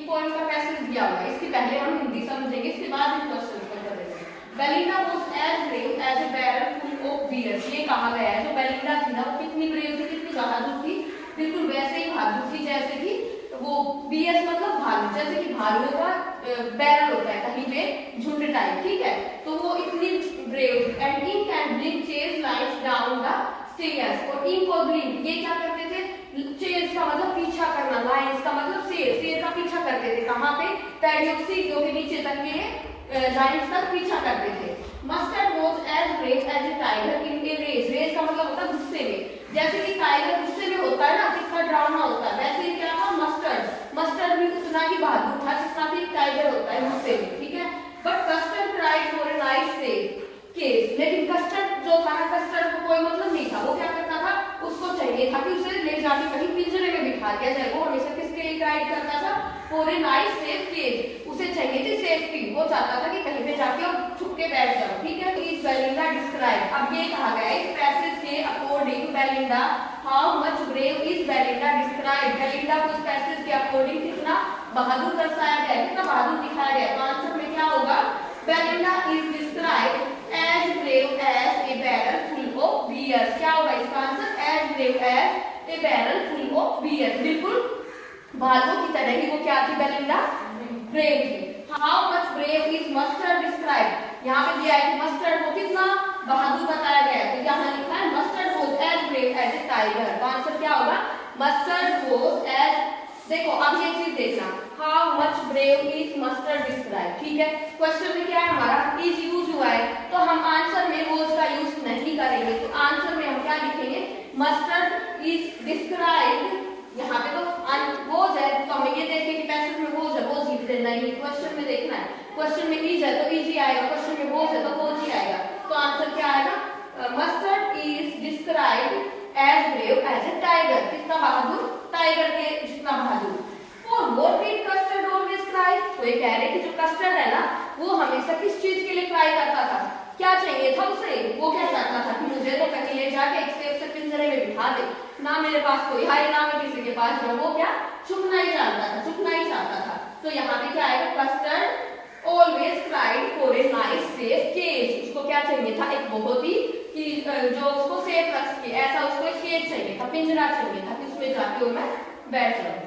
Poem का passage दिया हुआ है, इसके पहले हम हिंदी समझेंगे, इसके बाद हम क्वेश्चन पर करेंगे। Belinda was as brave as a barrel full of bears. ये कहा गया है जो बेलिंडा थी ना वो कितनी ब्रेव थी, कितनी बहादुर थी, बिल्कुल वैसे ही बहादुर थी जैसे कि वो बियर्स मतलब भालू, जैसे कि भालुओं का बैरल होता है कहीं पे झुंड टाइप, ठीक है। तो वो इतनी brave and Ink and Blink chase lions down the stairs. और इंक और ब्लिंक ये क्या करते थे, चेज का मतलब पीछा करना, लाइंस का मतलब शेर का पीछा करते थे, कहां पे, पैडियों के नीचे तक ये लाइंस तक पीछा करते थे। Mustard was as brave as a tiger in a rage. Rage का मतलब होता है गुस्से में, जैसे कि टाइगर गुस्से में होता है ना, कितना डरावना होता है, वैसे ही क्या था मस्टर्ड भी उतना ही बहादुर था जितना कि टाइगर होता है गुस्से में, ठीक है। But custard cried for a nice case. लेकिन कस्टर्ड जो था ना, कस्टर्ड को कोई मतलब नहीं था, वो क्या करता था, उसको चाहिए था कि उसे ले जाके कहीं पिंजरे में बिठा दिया जाए। वो हमेशा किसके लिए क्राइड करता था, for a nice safe cage. उसे चाहिए थी सेफ्टी, वो चाहता था कि कहीं पे जाके और छुप के बैठ जाओ, ठीक है। इज बेलिंडा डिस्क्राइब, अब ये कहा गया है इस पैसेज के according Belinda how much brave is Belinda describe. Belinda को इस पैसेज के अकॉर्डिंग कितना बहादुर दर्शाया गया है, कितना बहादुर दिखाया गया है। तो आंसर में क्या होगा, Belinda is describe as brave as a barrel full of bears. क्या होगा इसका answer, as brave as a barrel full of bears. बिल्कुल भालुओं की तरह ही वो क्या थी, बेलिंडा ब्रेव थी। How much brave is Mustard describe. यहाँ पे दिया है कि मस्टर्ड को कितना बहादुर बताया गया है, तो यहाँ लिखा है Mustard was as brave as a tiger. तो आंसर क्या होगा, मस्टर्ड वाज एज, देखो अब ये चीज देखना, how much brave is Mustard describe, ठीक है। क्वेश्चन में क्या है हमारा, इज यूज हुआ है, तो हम आंसर में वॉज का यूज नहीं करेंगे। तो आंसर में हम क्या लिखेंगे, मस्टर्ड इज डिस्क्राइब। यहाँ पे तो वॉज है, तो हमें ये देखिए कि पैसेज में वॉज है, वॉज लिख देना ही, क्वेश्चन में देखना है। क्वेश्चन में इज है तो इज ही आएगा, क्वेश्चन में वॉज है तो वॉज ही आएगा। तो आंसर क्या आएगा, Mustard is describe as brave as a tiger. कितना बहादुर, टाइगर के जितना बहादुर। और what did Custard always cry. तो ये कह रहे कि जो कस्टर्ड है ना वो हमेशा किस चीज के लिए क्राई करता था, क्या चाहिए था उसे, वो क्या चाहता था कि मुझे तो कहीं ले जाके एक सेफ से पिंजरे में बिठा दे, ना मेरे पास कोई है ना मैं किसी के पास जाऊं। वो क्या छुपना ही चाहता था, छुपना ही चाहता था। तो यहाँ पे क्या आएगा, Custard always cried for a nice safe cage. उसको क्या चाहिए था, एक बहुत ही कि जो उसको सेफ रख सके, ऐसा उसको एक केज चाहिए था, पिंजरा चाहिए था कि उसमें जाके वो मैं बैठ जाऊं।